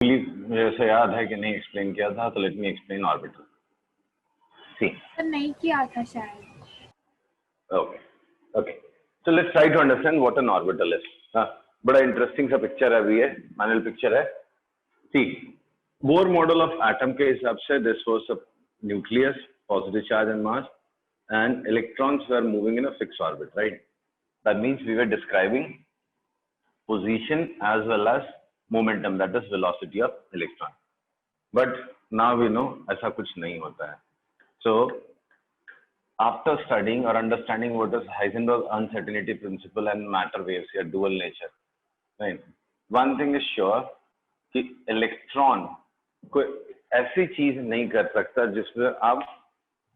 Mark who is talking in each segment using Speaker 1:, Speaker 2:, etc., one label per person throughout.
Speaker 1: मुझे ऐसे याद है कि नहीं एक्सप्लेन किया था, तो लेट मी एक्सप्लेन ऑर्बिटल। सी
Speaker 2: नहीं किया था शायद।
Speaker 1: Okay so let's try to understand what an orbital is. बड़ा इंटरेस्टिंग सा पिक्चर है अभी, ये फाइनल पिक्चर है। सी बोर मॉडल ऑफ एटम के हिसाब से this was a nucleus, positive charge and mass, and electrons were moving in a fixed orbit, right? That means we were describing position as well as momentum, that is velocity of electron. But now we know ऐसा कुछ नहीं होता है. So after studying or understanding what is Heisenberg uncertainty principle and matter waves या dual nature, right? One thing is sure कि electron कोई ऐसी चीज नहीं कर सकता जिसमें आप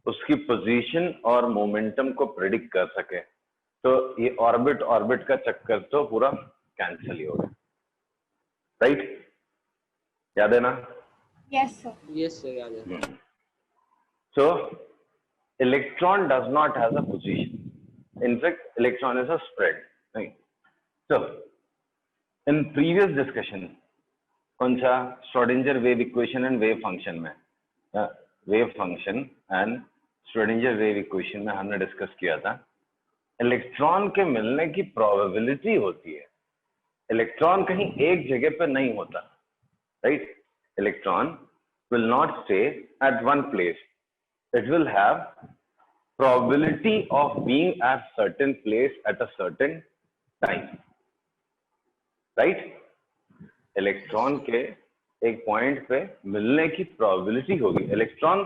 Speaker 1: उसकी पोजीशन और मोमेंटम को प्रेडिक्ट कर सके। तो ये ऑर्बिट का चक्कर तो पूरा कैंसिल ही होगा, राइट? याद है ना?
Speaker 2: यस
Speaker 3: सर याद है।
Speaker 1: So electron does not have a position. In fact, electron is a spread, right? So in previous discussion, कौन सा Schrodinger wave equation and wave function में, wave function and Schrodinger wave equation में हमने discuss किया था, electron के मिलने की प्रोबेबिलिटी होती है। इलेक्ट्रॉन कहीं एक जगह पर नहीं होता, right? Electron will not stay at one place. It will have probability of being at certain place at a certain time, right? Electron के एक पॉइंट पे मिलने की प्रोबेबिलिटी होगी। इलेक्ट्रॉन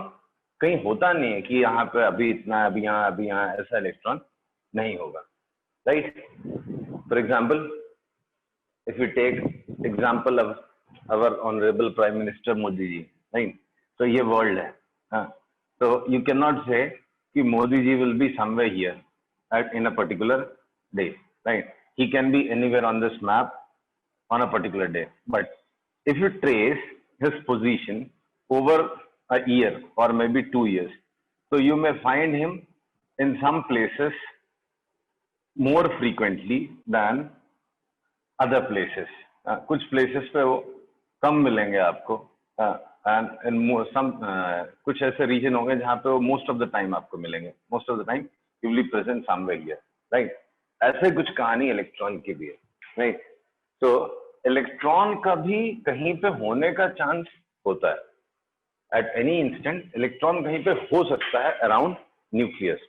Speaker 1: कहीं होता नहीं है कि यहाँ पे अभी इतना, अभी यहाँ, ऐसा इलेक्ट्रॉन नहीं होगा, right? For example, if you take example of our honourable prime minister Modi ji, right? तो ये वर्ल्ड है, हाँ, तो यू कैन नॉट से कि Modi ji will be somewhere here in a particular day, right? He can be anywhere on this map on a particular day, but if you trace his position over a year or maybe 2 years, so you may find him in some places more frequently than other places. कुछ places पे वो कम मिलेंगे आपको, and in some कुछ ऐसे region होंगे जहाँ पे वो most of the time आपको मिलेंगे, most of the time you will be present somewhere here, right? ऐसे कुछ कहानी इलेक्ट्रॉन की भी है, right? तो इलेक्ट्रॉन का भी कहीं पे होने का चांस होता है। एट एनी इंस्टेंट इलेक्ट्रॉन कहीं पे हो सकता है अराउंड न्यूक्लियस।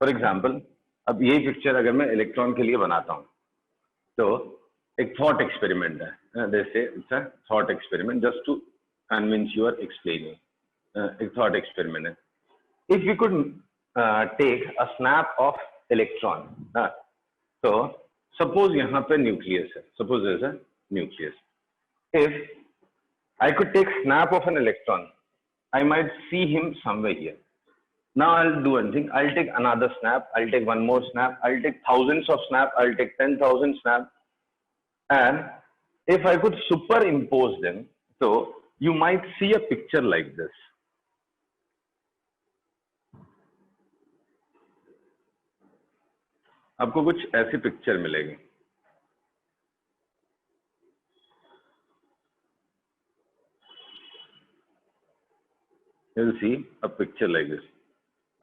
Speaker 1: फॉर एग्जांपल, अब यही पिक्चर अगर मैं इलेक्ट्रॉन के लिए बनाता हूं, तो एक थॉट एक्सपेरिमेंट है, जैसे it's a thought experiment just to convince you are explaining, एक थॉट एक्सपेरिमेंट है। If you could take a snap of electron, तो suppose यहाँ पे nucleus है, suppose there is a nucleus. If I could take snap of an electron, I might see him somewhere here. Now I'll do one thing. I'll take another snap. I'll take one more snap. I'll take thousands of snap. I'll take 10,000 snap. And if I could superimpose them, so you might see a picture like this. आपको कुछ ऐसी picture मिलेगी। You'll see a picture like this.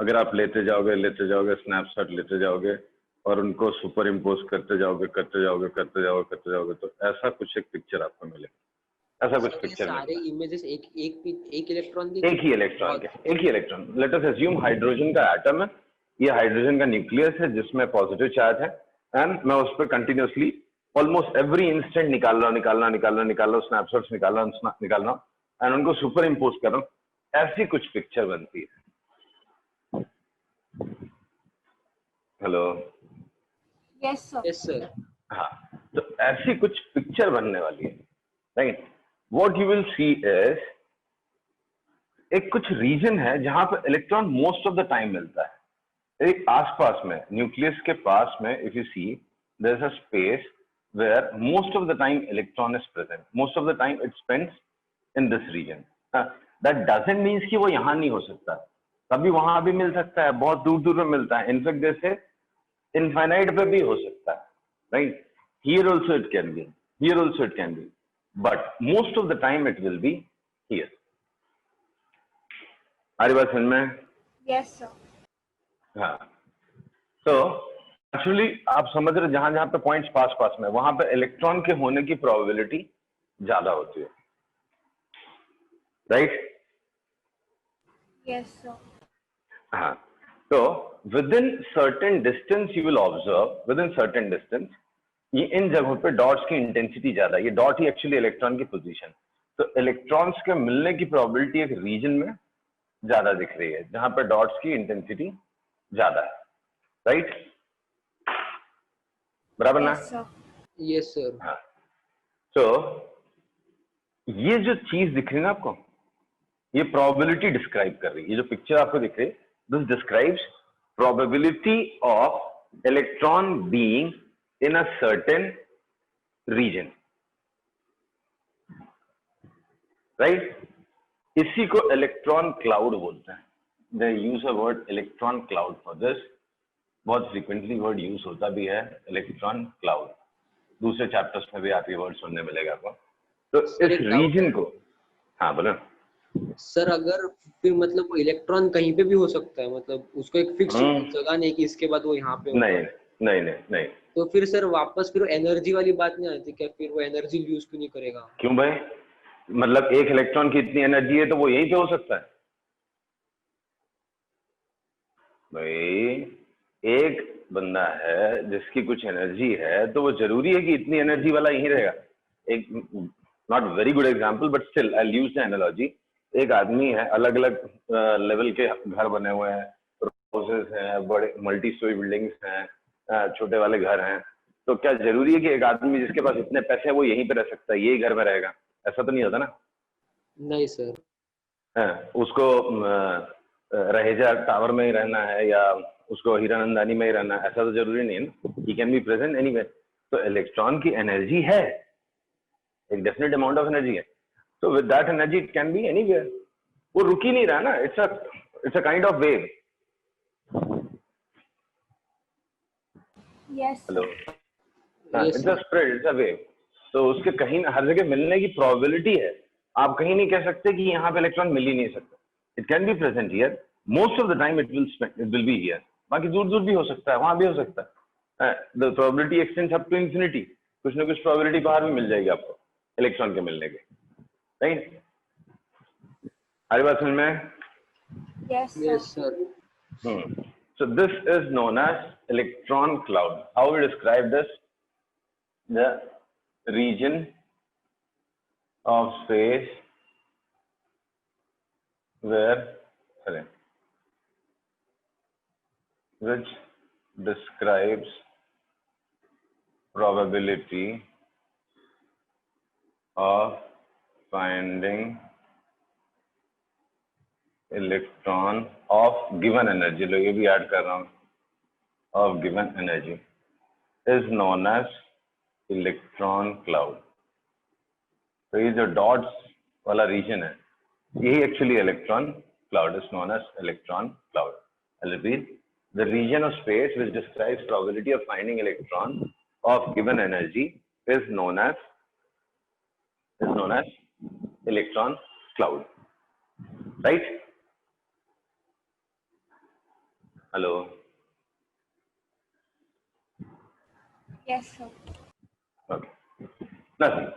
Speaker 1: अगर आप लेते जाओगे snapshot लेते जाओगे और उनको सुपर इम्पोज करते जाओगे, तो ऐसा कुछ एक पिक्चर आपको मिलेगा। ऐसा कुछ पिक्चर
Speaker 3: सारे इमेजेस एक electron let us assume hydrogen का एटम है, ये हाइड्रोजन का न्यूक्लियस है जिसमें पॉजिटिव चार्ज है, एंड मैं उस पर कंटिन्यूअसली ऑलमोस्ट एवरी इंस्टेंट निकाल रहा हूँ, स्नैपशॉट्स निकाल रहा हूँ एंड उनको सुपर इम्पोज कर रहा हूँ। ऐसी कुछ पिक्चर बनती है। Hello,
Speaker 2: yes
Speaker 3: sir.
Speaker 1: हाँ, तो ऐसी कुछ पिक्चर बनने वाली है, right? What you will see is एक कुछ रीजन है जहां पे electron most of the time मिलता है। एक आसपास में, न्यूक्लियस के पास में, if you see there is a space where most of the time electron is present, most of the time it spends in this region. That doesn't means कि वो यहाँ नहीं हो सकता, कभी वहां भी मिल सकता है, बहुत दूर में मिलता है। इनफैक्ट जैसे इनफाइनाइट पे भी हो सकता है, right? Here also it can be, but most of the time it will be here. हमारी बात समझ में?
Speaker 2: Yes, sir.
Speaker 1: हाँ, तो एक्चुअली आप समझ रहे जहां जहां पे पॉइंट्स पास पास में, वहां पे इलेक्ट्रॉन के होने की प्रोबेबिलिटी ज्यादा होती है, राइट?
Speaker 2: Yes, sir.
Speaker 1: हाँ, तो with in certain distance you will observe, with in certain distance ये इन जगहों पे डॉट्स की इंटेंसिटी ज्यादा है। ये डॉट ही एक्चुअली इलेक्ट्रॉन की पोजीशन, तो इलेक्ट्रॉन्स के मिलने की प्रोबेबिलिटी एक रीजन में ज्यादा दिख रही है जहां पे डॉट्स की इंटेंसिटी ज्यादा है, राइट? बराबर ना?
Speaker 2: Yes, sir.
Speaker 3: Yes sir.
Speaker 1: हाँ, तो ये जो चीज दिख रही है ना आपको, ये प्रोबेबिलिटी डिस्क्राइब कर रही है। ये जो पिक्चर आपको दिख रही है, this describes probability of electron being in a certain region, right? इसी को इलेक्ट्रॉन क्लाउड बोलते हैं। They use a word electron cloud for this. बहुत फ्रीक्वेंटली वर्ड यूज होता भी है इलेक्ट्रॉन क्लाउड, दूसरे चैप्टर्स में भी आपको ये वर्ड सुनने मिलेगा आपको। तो
Speaker 3: सर,
Speaker 1: इस
Speaker 3: एक doubt
Speaker 1: रीजन
Speaker 3: है।
Speaker 1: को, हाँ बोलो।
Speaker 3: सर अगर फिर मतलब वो इलेक्ट्रॉन कहीं पे भी हो सकता है, मतलब उसको एक फिक्स जगह नहीं कि इसके बाद वो यहाँ पे होगा।
Speaker 1: नहीं नहीं नहीं नहीं।
Speaker 3: तो फिर सर वापस फिर एनर्जी वाली बात नहीं आती क्या? फिर वो एनर्जी यूज क्यों नहीं करेगा?
Speaker 1: क्यों भाई? मतलब एक इलेक्ट्रॉन की इतनी एनर्जी है तो वो यहीं पे हो सकता है भाई। एक बंदा है जिसकी कुछ एनर्जी है, तो वो जरूरी है कि इतनी एनर्जी वाला यहीं रहेगा? एक not very good example but still I use the analogy. एक आदमी है, अलग अलग लेवल के घर बने हुए हैं, हाउसेस हैं, बड़े मल्टी स्टोरी बिल्डिंग्स हैं, छोटे वाले घर हैं, तो क्या जरूरी है कि एक आदमी जिसके पास इतने पैसे हैं वो यहीं पे रह सकता है, यही घर में रहेगा? ऐसा तो नहीं होता ना।
Speaker 3: नहीं सर।
Speaker 1: उसको रहेजा टावर में ही रहना है या उसको हीरानंदानी में ही रहना है, ऐसा तो जरूरी नहीं है ना। ही कैन बी प्रेजेंट एनीवेयर। तो इलेक्ट्रॉन की एनर्जी है, एक डेफिनेट अमाउंट ऑफ एनर्जी है, तो with that energy it can be anywhere. वो रुक ही नहीं रहा ना, it's a kind of wave.
Speaker 2: Yes,
Speaker 1: hello,
Speaker 2: sir.
Speaker 3: Yes,
Speaker 1: it's a spread, it's a wave. तो उसके कहीं हर जगह मिलने की प्रोबेबिलिटी है। आप कहीं नहीं कह सकते कि यहाँ पे इलेक्ट्रॉन मिल ही नहीं सकता। It can be present here, most of the time it will be here. बाकी दूर दूर भी हो सकता है, वहां भी हो सकता है। The probability extends up to infinity. कुछ ना कुछ प्रोबेबिलिटी बाहर भी मिल जाएगी आपको इलेक्ट्रॉन के मिलने के, राइट? हमारी बात समझ में?
Speaker 2: Yes, sir.
Speaker 3: yes sir.
Speaker 1: So this is known as electron cloud. How we describe this? The region of space where, sorry, which describes probability of finding electron of given energy, लो ये भी add कर रहा हूँ, of given energy is known as electron cloud. तो ये जो dots वाला region है, यही actually electron cloud is known as electron cloud. I repeat, the region of space which describes probability of finding electron of given energy is known as electron cloud, right? Hello,
Speaker 2: Yes, sir.
Speaker 1: Okay, nothing.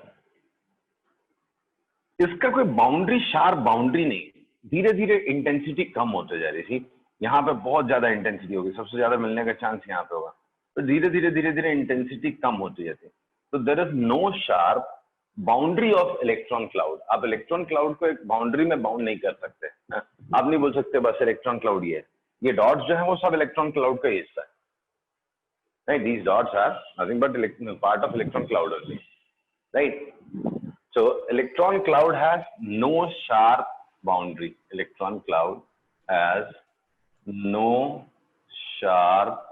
Speaker 1: इसका कोई boundary, sharp boundary नहीं। धीरे धीरे intensity कम होते जा रही थी। यहाँ पे बहुत ज्यादा इंटेंसिटी होगी, सबसे ज्यादा मिलने का चांस यहाँ पे होगा, तो धीरे धीरे इंटेंसिटी कम होती जाती है। तो there is no sharp boundary of electron cloud. आप इलेक्ट्रॉन क्लाउड को एक बाउंड्री में बाउंड नहीं कर सकते। आप नहीं बोल सकते बस इलेक्ट्रॉन क्लाउड ये डॉट्स जो है वो सब इलेक्ट्रॉन क्लाउड का हिस्सा है, नहीं? These dots are nothing but part of electron cloud only, right? So electron cloud has no sharp boundary. Electron cloud has no sharp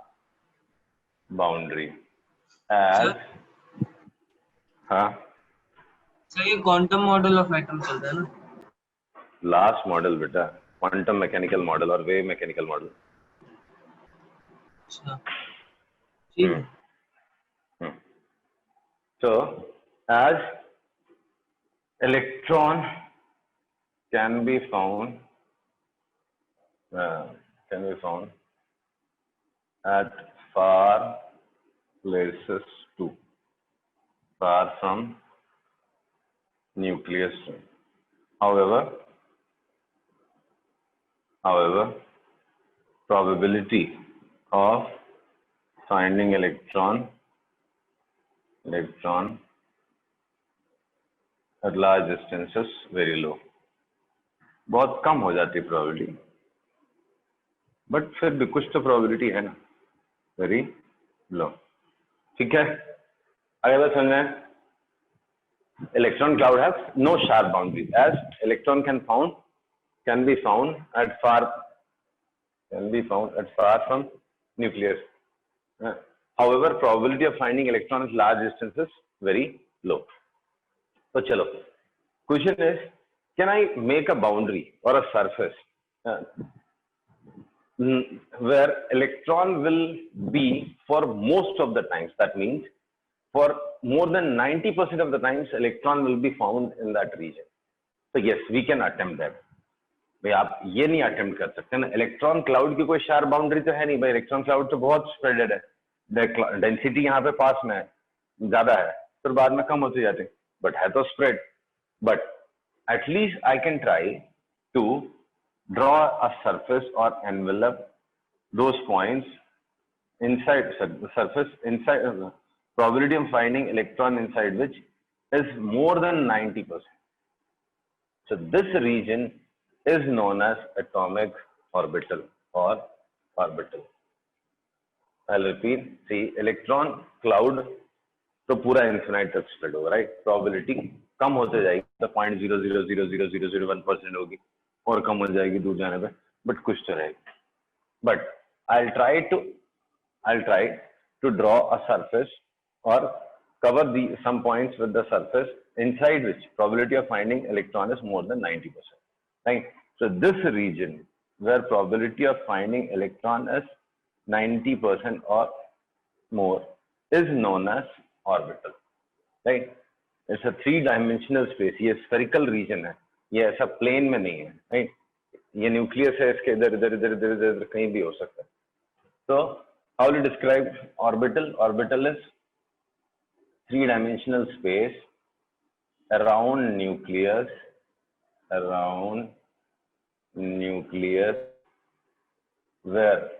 Speaker 1: boundary. As हाँ,
Speaker 4: सर ये क्वांटम मॉडल ऑफ एटम चल रहा है ना?
Speaker 1: लास्ट मॉडल बेटा, quantum mechanical model और wave mechanical model.
Speaker 4: अच्छा, ठीक है।
Speaker 1: So as electron can be found at far places too, far from nucleus. However, probability of finding electron at large distances very low. बहुत कम हो जाती है probability, but फिर भी कुछ तो probability है ना, very low. ठीक है, आगे बात समझ में? Electron cloud has no sharp boundary, as electron can be found at far from nucleus. However, probability of finding electron at large distances very low. So chalo, question is, can I make a boundary or a surface where electron will be for most of the times? That means for more than 90% of the times electron will be found in that region. So yes, we can attempt that. भाई आप ये नहीं attempt कर सकते ना, electron cloud की कोई sharp boundary तो है नहीं भाई, इलेक्ट्रॉन क्लाउड तो बहुत स्प्रेडेड है, डेंसिटी यहाँ पे पास में है, ज्यादा है, फिर बाद में कम होते जाते हैं, बट है तो spread. But at least I can try to draw a surface और envelope those points inside the surface, inside probability of finding electron inside which is more than 90%. So this region is known as atomic orbital or orbital. I'll repeat. See, electron cloud तो पूरा infinite तक spread होगा, right? Probability कम होते जाएगी, तो 0.000001% होगी और कम हो जाएगी दूर जाने पे, but कुछ तो रहेगी. But I'll try to draw a surface or cover some points with the surface inside which probability of finding electron is more than 90%. Right? So this region where probability of finding electron is 90% or more is known as orbital. Right? It's a three-dimensional space. ये spherical region है, ये ऐसा plane में नहीं है. Right? ये nucleus है, इसके इधर कहीं भी हो सकता है. So how will you describe orbital? Orbital is three-dimensional space around nucleus where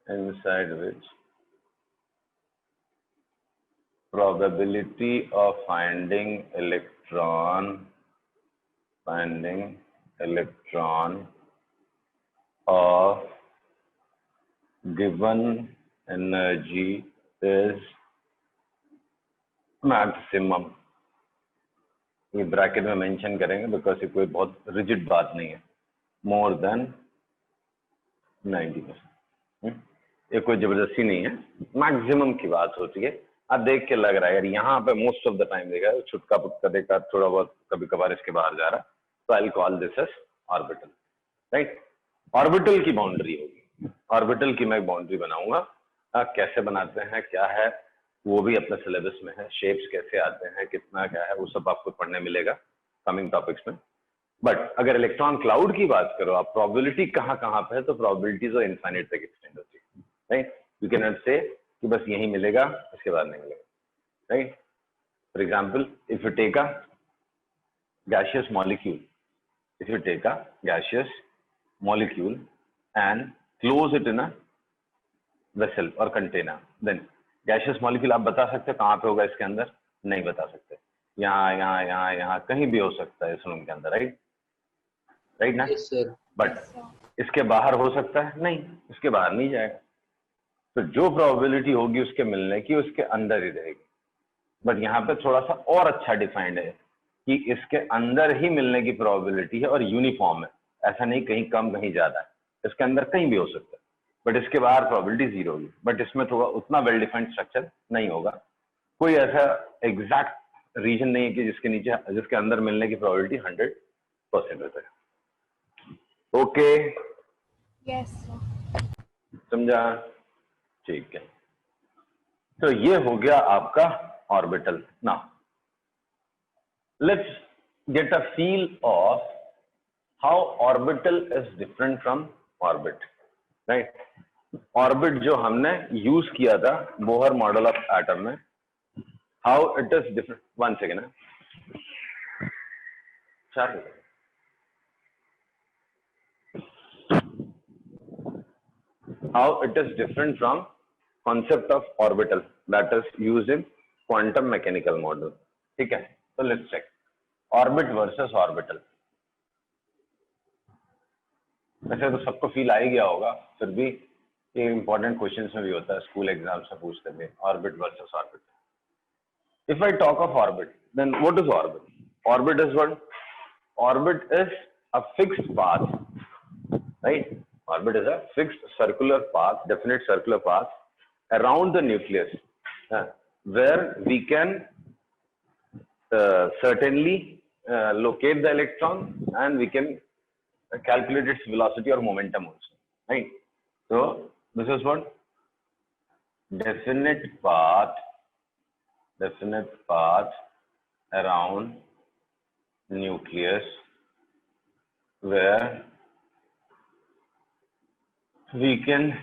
Speaker 1: inside which probability of finding electron of given energy is maximum. ये ब्रैकेट में मेंशन करेंगे बिकॉज ये कोई बहुत रिजिड बात नहीं है, मोर देन 90%. ये कोई जबरदस्ती नहीं है, मैक्सिमम की बात होती है. आप देख के लग रहा है यार यहाँ पे मोस्ट ऑफ द टाइम देखा है, छुटका पुटका देखा, थोड़ा बहुत कभी कभार इसके बाहर जा रहा, तो I will call this as orbital. Right? Orbital की बाउंड्री होगी, ऑर्बिटल की मैं बाउंड्री बनाऊंगा. कैसे बनाते हैं, क्या है, वो भी अपने सिलेबस में है. शेप्स कैसे आते हैं, कितना क्या है, वो सब आपको पढ़ने मिलेगा कमिंग टॉपिक्स में. बट अगर इलेक्ट्रॉन क्लाउड की बात करो आप, प्रोबेबिलिटी कहाँ पे है, तो प्रोबेबिलिटी जो इनफाइनाइट तक एक्सटेंड होती है. Right? You can not say कि बस यही मिलेगा, इसके बाद नहीं मिलेगा. Right? For example, if you take a gaseous molecule and close it in a vessel or container, then gaseous molecule आप बता सकते हैं कहाँ पे होगा इसके अंदर? नहीं बता सकते. यहाँ कहीं भी हो सकता है इस रूम के अंदर. राइट ना?
Speaker 4: Yes, sir.
Speaker 1: बट इसके बाहर हो सकता है? नहीं, इसके बाहर नहीं जाएगा. तो जो प्रोबेबिलिटी होगी उसके मिलने की, उसके अंदर ही रहेगी. बट यहाँ पे थोड़ा सा और अच्छा डिफाइंड है कि इसके अंदर ही मिलने की प्रोबेबिलिटी है और यूनिफॉर्म है, ऐसा नहीं कहीं कम कहीं ज्यादा है. इसके अंदर कहीं भी हो सकता है, बट इसके बाहर प्रोबेबिलिटी जीरो होगी. बट इसमें थोड़ा उतना वेल डिफाइंड स्ट्रक्चर नहीं होगा. कोई ऐसा एग्जैक्ट रीजन नहीं है कि जिसके अंदर मिलने की प्रोबेबिलिटी 100% होता है. Okay,
Speaker 2: Yes, sir.
Speaker 1: समझा? ठीक है. तो ये हो गया आपका orbital. Now, let's get a feel of how orbital is different from orbit, right? Orbit जो हमने use किया था बोहर मॉडल ऑफ एटम में, how it is different. One second. How it is different from concept of orbital that is used in quantum mechanical model. ठीक है, so let's check orbit versus orbital. वैसे तो सबको feel आ ही गया होगा, फिर भी ये इंपॉर्टेंट क्वेश्चंस में भी होता है, स्कूल एग्जाम्स में पूछते हैं orbit versus orbit. If I talk of orbit, then what is orbit? Orbit is what? Orbit is a fixed path, right? Orbit is a fixed circular path, definite circular path around the nucleus, where we can certainly locate the electron and we can calculate its velocity or momentum also, right? So this is what? Definite path around nucleus where we can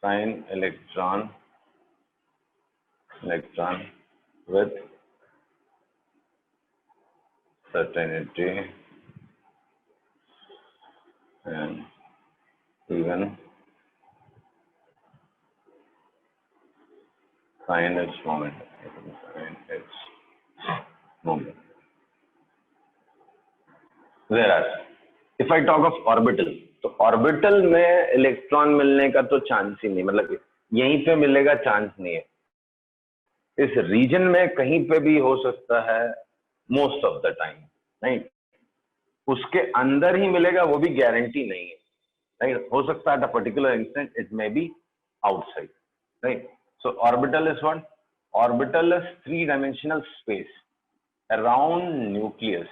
Speaker 1: find electron with certainty and even find its momentum. Whereas if I talk of orbital, तो orbital में electron मिलने का तो chance ही नहीं, मतलब यहीं पे मिलेगा चांस नहीं है, इस रीजन में कहीं पे भी हो सकता है most of the time, right? उसके अंदर ही मिलेगा वो भी गारंटी नहीं है, राइट? हो सकता है at a particular instant it may be outside, right? So orbital is what? Orbital is 3-dimensional space around nucleus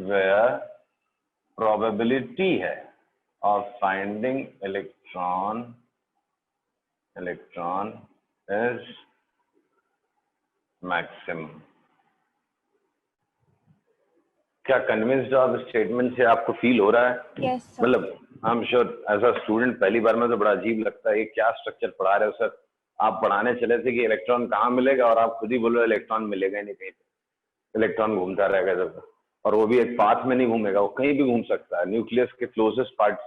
Speaker 1: where probability है of finding electron is maximum. क्या कन्विंस्ड आप स्टेटमेंट से आपको फील हो रहा है?
Speaker 2: Yes, sir.
Speaker 1: मतलब I am sure as a student पहली बार में तो बड़ा अजीब लगता है, ये क्या स्ट्रक्चर पढ़ा रहे हो सर? आप पढ़ाने चले थे कि इलेक्ट्रॉन कहाँ मिलेगा और आप खुद ही बोल रहे हो इलेक्ट्रॉन मिलेगा ही नहीं कहीं पे, इलेक्ट्रॉन घूमता रहेगा जब, और वो भी एक पाथ में नहीं घूमेगा, वो कहीं भी घूम सकता है, न्यूक्लियस के क्लोजेस्ट पार्ट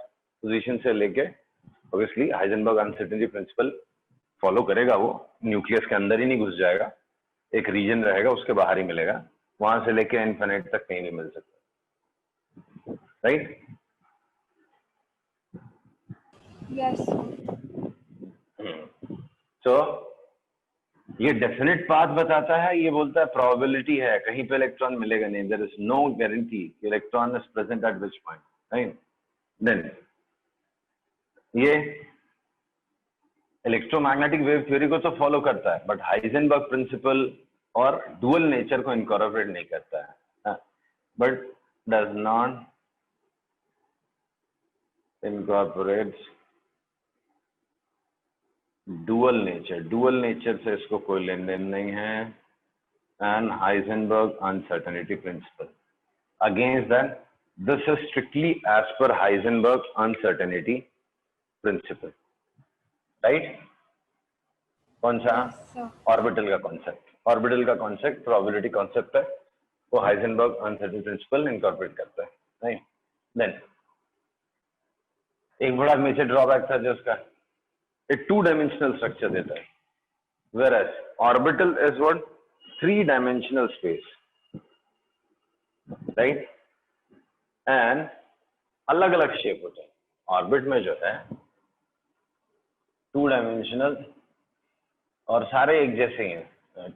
Speaker 1: पोजीशन से लेके, obviously Heisenberg uncertainty principle follow करेगा, वो न्यूक्लियस के अंदर ही नहीं घुस जाएगा, एक रीजन रहेगा उसके बाहर ही मिलेगा, वहां से लेके इन्फिनिट तक कहीं नहीं मिल सकता, राइट?
Speaker 2: Yes, sir.
Speaker 1: तो ये डेफिनेट पाथ बताता है, ये बोलता है प्रोबेबिलिटी है, कहीं पे इलेक्ट्रॉन मिलेगा नहीं, there is no guarantee electron is present at which point, right? Then ये इलेक्ट्रोमैग्नेटिक वेव थ्योरी को तो फॉलो करता है, बट हाइजेनबर्ग प्रिंसिपल और डुअल नेचर को इनकॉर्पोरेट नहीं करता है, but does not incorporates dual nature से इसको कोई लेन देन नहीं है, and Heisenberg uncertainty principle. Against that this is strictly as per Heisenberg uncertainty principle, right? कौन सा?
Speaker 2: Yes, sir.
Speaker 1: ऑर्बिटल का कॉन्सेप्ट प्रोबेबिलिटी कॉन्सेप्ट है, वो हाइजेनबर्ग अनसर्टेनिटी प्रिंसिपल इनकॉर्पोरेट करता है, राइट? देन एक बड़ा मेजर ड्रॉबैक था जो उसका, एक 2-dimensional स्ट्रक्चर देता है, whereas orbital is what? 3-dimensional space, right? and अलग अलग शेप होता है. ऑर्बिट में जो है 2-dimensional और सारे एक जैसे ही हैं,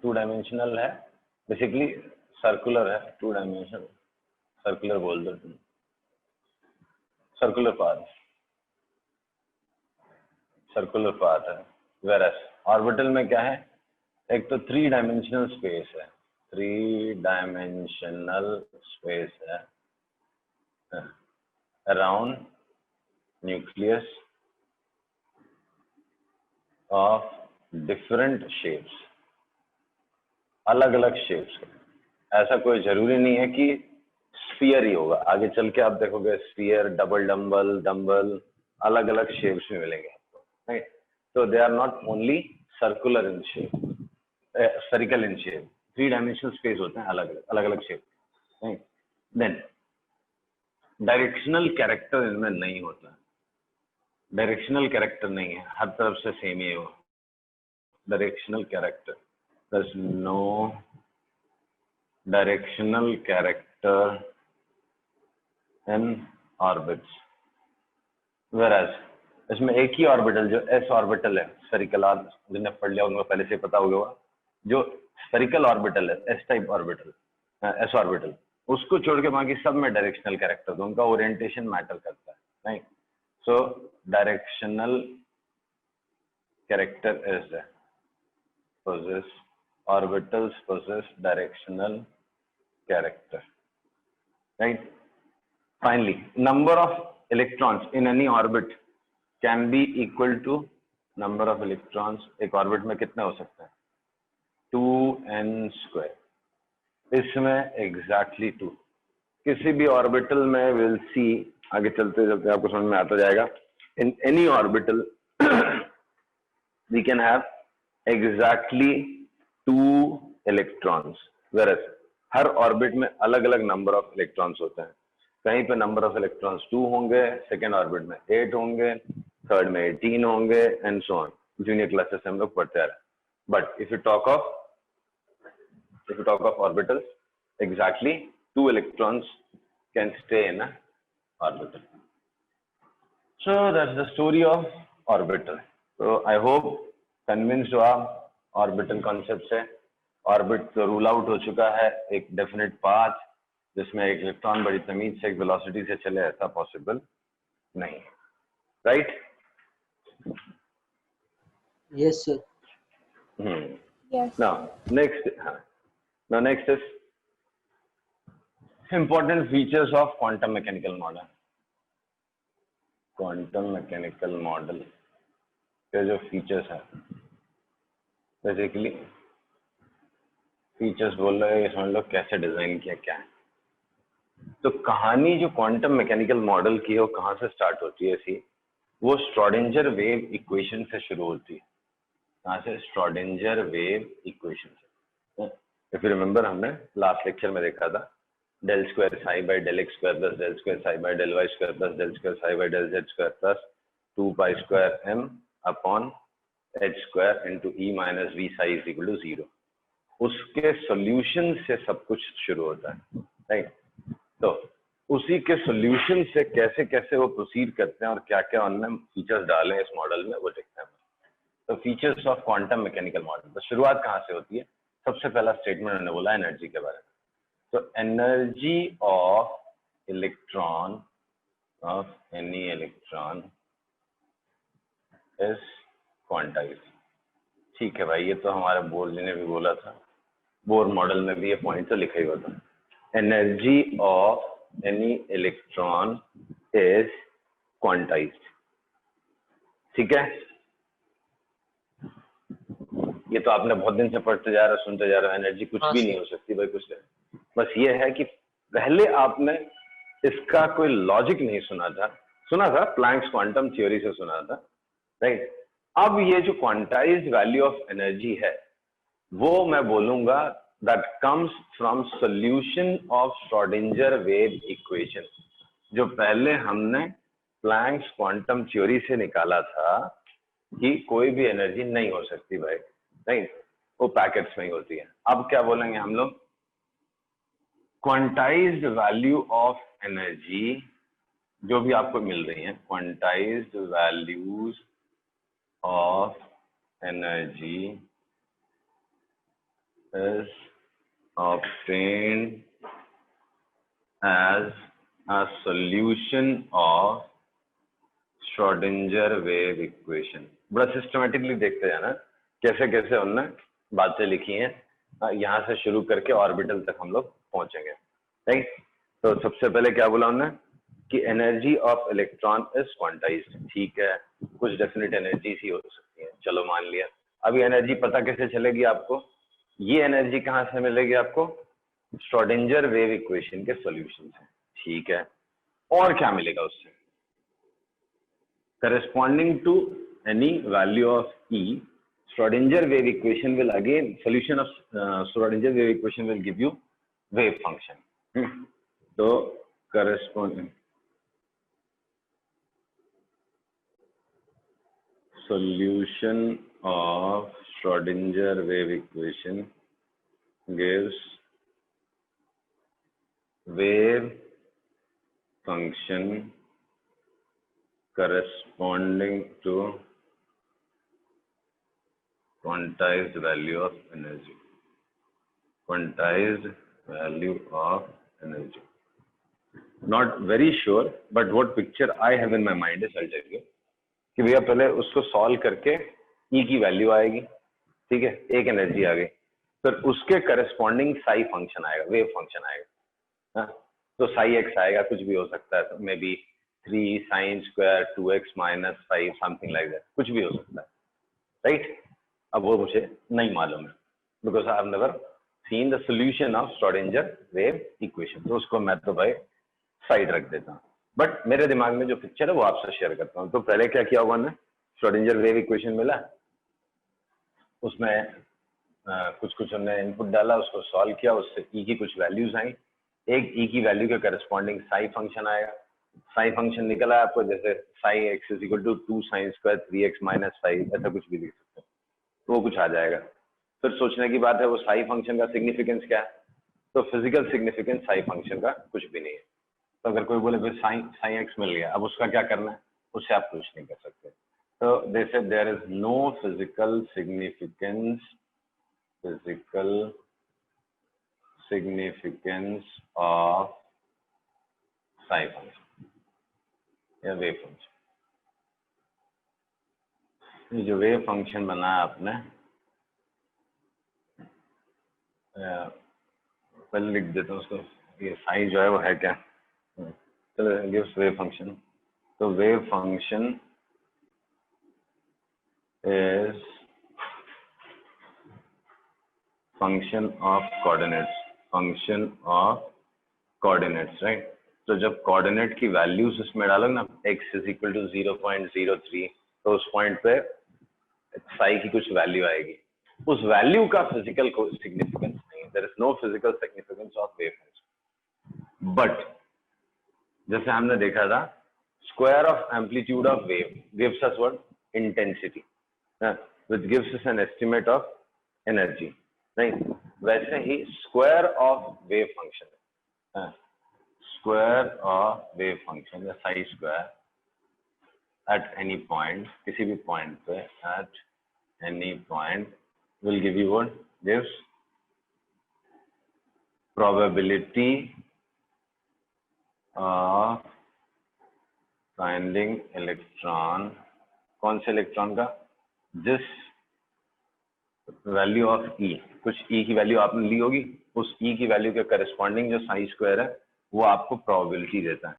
Speaker 1: 2-dimensional है, बेसिकली सर्कुलर है, 2-dimensional सर्कुलर बोल दो, सर्कुलर पाथ है. वेरस ऑर्बिटल में क्या है? एक तो 3-dimensional स्पेस है, 3-dimensional स्पेस है around nucleus of
Speaker 3: different shapes, अलग अलग शेप्स। ऐसा कोई जरूरी नहीं है कि स्फीयर ही होगा, आगे चल के आप देखोगे स्फीयर, डबल डम्बल, डम्बल, अलग अलग शेप्स में मिलेंगे आपको, राइट। तो they are not only circular in shape, spherical in shape, 3 dimensional space होते हैं अलग अलग shape, right. Then directional character इनमें नहीं होता, डायरेक्शनल कैरेक्टर नहीं है, हर तरफ से सेम ही है वो directional character. there's no directional character in orbits, whereas इसमें एक ही ऑर्बिटल जो s ऑर्बिटल है, स्फेरिकल, जिन्हें पढ़ लिया उनको पहले से पता होगा, जो स्फेरिकल ऑर्बिटल है, s type orbital, s orbital, उसको छोड़ के बाकी सब में डायरेक्शनल कैरेक्टर, तो उनका ओरिएंटेशन मैटर करता है, right. So directional character is the possess orbitals possess directional character, right? Finally, number of electrons in any orbit can be equal to number of electrons, एक ऑर्बिट में कितने हो सकते हैं, 2n square। इसमें exactly 2, किसी भी ऑर्बिटल में विल सी, आगे चलते चलते आपको समझ में आता जाएगा, in any orbital we can have exactly 2 electrons, whereas हर ऑर्बिट में अलग अलग नंबर ऑफ इलेक्ट्रॉन्स होते हैं, कहीं पे नंबर ऑफ इलेक्ट्रॉन्स 2 होंगे, सेकेंड ऑर्बिट में 8 होंगे, थर्ड में 18 होंगे, and so on, junior classes से हम लोग पढ़ते आ रहे हैं। But if you talk of orbitals, exactly 2 electrons can stay in a orbital. So that's the story of orbital. So I hope convinced हो आप ऑर्बिटल कॉन्सेप्ट से। ऑर्बिट तो रूल आउट हो चुका है, एक डेफिनेट पाथ जिसमें एक इलेक्ट्रॉन बड़ी तमीज से एक वेलोसिटी से चले, ऐसा पॉसिबल नहीं, right?
Speaker 4: Yes sir.
Speaker 2: Yes.
Speaker 3: Now next is important features of quantum mechanical model. Quantum mechanical model के जो फीचर्स हैं, बेसिकली फीचर्स बोल रहे हैं, समझ लो कैसे डिजाइन किया क्या है। तो कहानी जो क्वांटम मैकेनिकल मॉडल की है वो कहाँ से स्टार्ट होती है? ऐसी वो श्रोडिंगर वेव इक्वेशन से शुरू होती है। कहाँ से? श्रोडिंगर वेव इक्वेशन से। इफ यू रिमेम्बर, हमने लास्ट लेक्चर में देखा था del square psi by del x square plus del square psi by del y square plus del square psi by del z square plus 2 pi square m upon h square into e minus v psi is equal to 0। उसके solution से सब कुछ शुरू होता है, right? तो उसी के सॉल्यूशन से कैसे कैसे वो प्रोसीड करते हैं और क्या क्या उनमें फीचर्स डाले इस मॉडल में, वो देखते हैं। तो features of quantum mechanical model, तो शुरुआत कहाँ से होती है? सबसे पहला स्टेटमेंट उन्होंने बोला एनर्जी के बारे में। So energy of electron, of any electron is quantized। ठीक है भाई, ये तो हमारे बोर जी ने भी बोला था, बोर मॉडल में भी ये पॉइंट तो लिखा ही हुआ था। Energy of any electron is quantized. ठीक है, ये तो आपने बहुत दिन से पढ़ते जा रहे हो, सुनते जा रहे हो। एनर्जी कुछ भी नहीं हो सकती भाई, कुछ नहीं। बस ये है कि पहले आपने इसका कोई लॉजिक नहीं सुना था प्लैंक्स क्वांटम थ्योरी से सुना था, राइट? अब ये जो क्वांटाइज्ड वैल्यू ऑफ एनर्जी है वो मैं बोलूंगा that comes from solution of Schrodinger wave equation, जो पहले हमने प्लैंक्स क्वांटम थ्योरी से निकाला था कि कोई भी एनर्जी नहीं हो सकती भाई, राइट? वो पैकेट्स में ही होती है। अब क्या बोलेंगे हम लोग? क्वांटाइज्ड वैल्यू ऑफ एनर्जी जो भी आपको मिल रही है, quantized values of energy is obtained as a solution of Schrodinger wave equation. बड़ा सिस्टमेटिकली देखते जाना कैसे कैसे उन्होंने बातें लिखी हैं, यहाँ से शुरू करके ऑर्बिटल तक हम लोग पहुंचेंगे, राइट? तो सबसे पहले क्या बोला उन्होंने कि energy of electron is quantized. ठीक है, कुछ डेफिनेट एनर्जी ही हो सकती है, चलो मान लिया।
Speaker 1: अभी एनर्जी पता कैसे चलेगी आपको? ये एनर्जी कहाँ से मिलेगी आपको? श्रोडिंगर वेव इक्वेशन के सॉल्यूशन से, ठीक है। और क्या मिलेगा उससे? Corresponding to any value of E, Schrodinger wave equation will again, solution of Schrodinger wave equation will give you wave function. So corresponding solution of Schrodinger wave equation gives wave function corresponding to quantized value of energy. Quantized value of energy. Not very sure, but what picture I have in my mind is, I'll tell you, कि भैया पहले उसको solve करके E की value आएगी, ठीक है, एक एनर्जी आ गई, फिर उसके करस्पॉन्डिंग साई फंक्शन आएगा, वेव फंक्शन आएगा, हाँ? तो साई एक्स आएगा, कुछ भी हो सकता है, तो may be 3 sin square 2x minus 5 something like that, कुछ भी हो सकता है, राइट? अब वो मुझे नहीं मालूम है, because I have never seen the solution of Schrodinger wave equation, तो उसको मैं तो भाई साइड रख देता हूँ, बट मेरे दिमाग में जो पिक्चर है वो आपसे शेयर करता हूँ। तो पहले क्या किया होगा ना, श्रोडिंगर वेव इक्वेशन मिला, उसमें कुछ हमने इनपुट डाला, उसको सॉल्व किया, उससे ई की कुछ वैल्यूज आई, एक ई की वैल्यू के करस्पॉन्डिंग साई फंक्शन आएगा, साई फंक्शन निकला आपको, जैसे psi x is equal to 2 sin square 3x minus 5, ऐसा कुछ भी लिख सकते हैं, तो वो कुछ आ जाएगा। फिर सोचने की बात है वो साई फंक्शन का सिग्निफिकेंस क्या है, तो फिजिकल सिग्निफिकेंस साई फंक्शन का कुछ भी नहीं है। तो अगर कोई बोले फिर साई एक्स मिल गया, अब उसका क्या करना है, उससे आप कुछ नहीं कर सकते। तो they said there is no physical significance of psi function या वेव फंक्शन। ये जो वेव फंक्शन बना है आपने, पहले लिख देता हूँ उसको, ये साई जो है वो है क्या, चलो गिव्स वेव फंक्शन। तो wave function is function of coordinates, right? तो जब कोऑर्डिनेट की वैल्यूज उसमें डालो ना, x इज इक्वल टू 0.03, तो उस पॉइंट पे साई की कुछ वैल्यू आएगी, उस वैल्यू का फिजिकल सिग्निफिकेंस नहीं है, there is no physical significance of wave function. But जैसे हमने देखा था, square of amplitude of wave gives us what, intensity, which gives us an estimate of energy, right? वैसे ही square of wave function, square of wave function या psi square at any point, किसी भी point पे, at any point will give you what, gives probability of finding electron, कौन से electron का, जिस वैल्यू ऑफ ई, कुछ ई की वैल्यू आपने ली होगी, उस ई की वैल्यू के करस्पॉन्डिंग जो साई स्क्वायर है वो आपको प्रोबेबिलिटी देता है,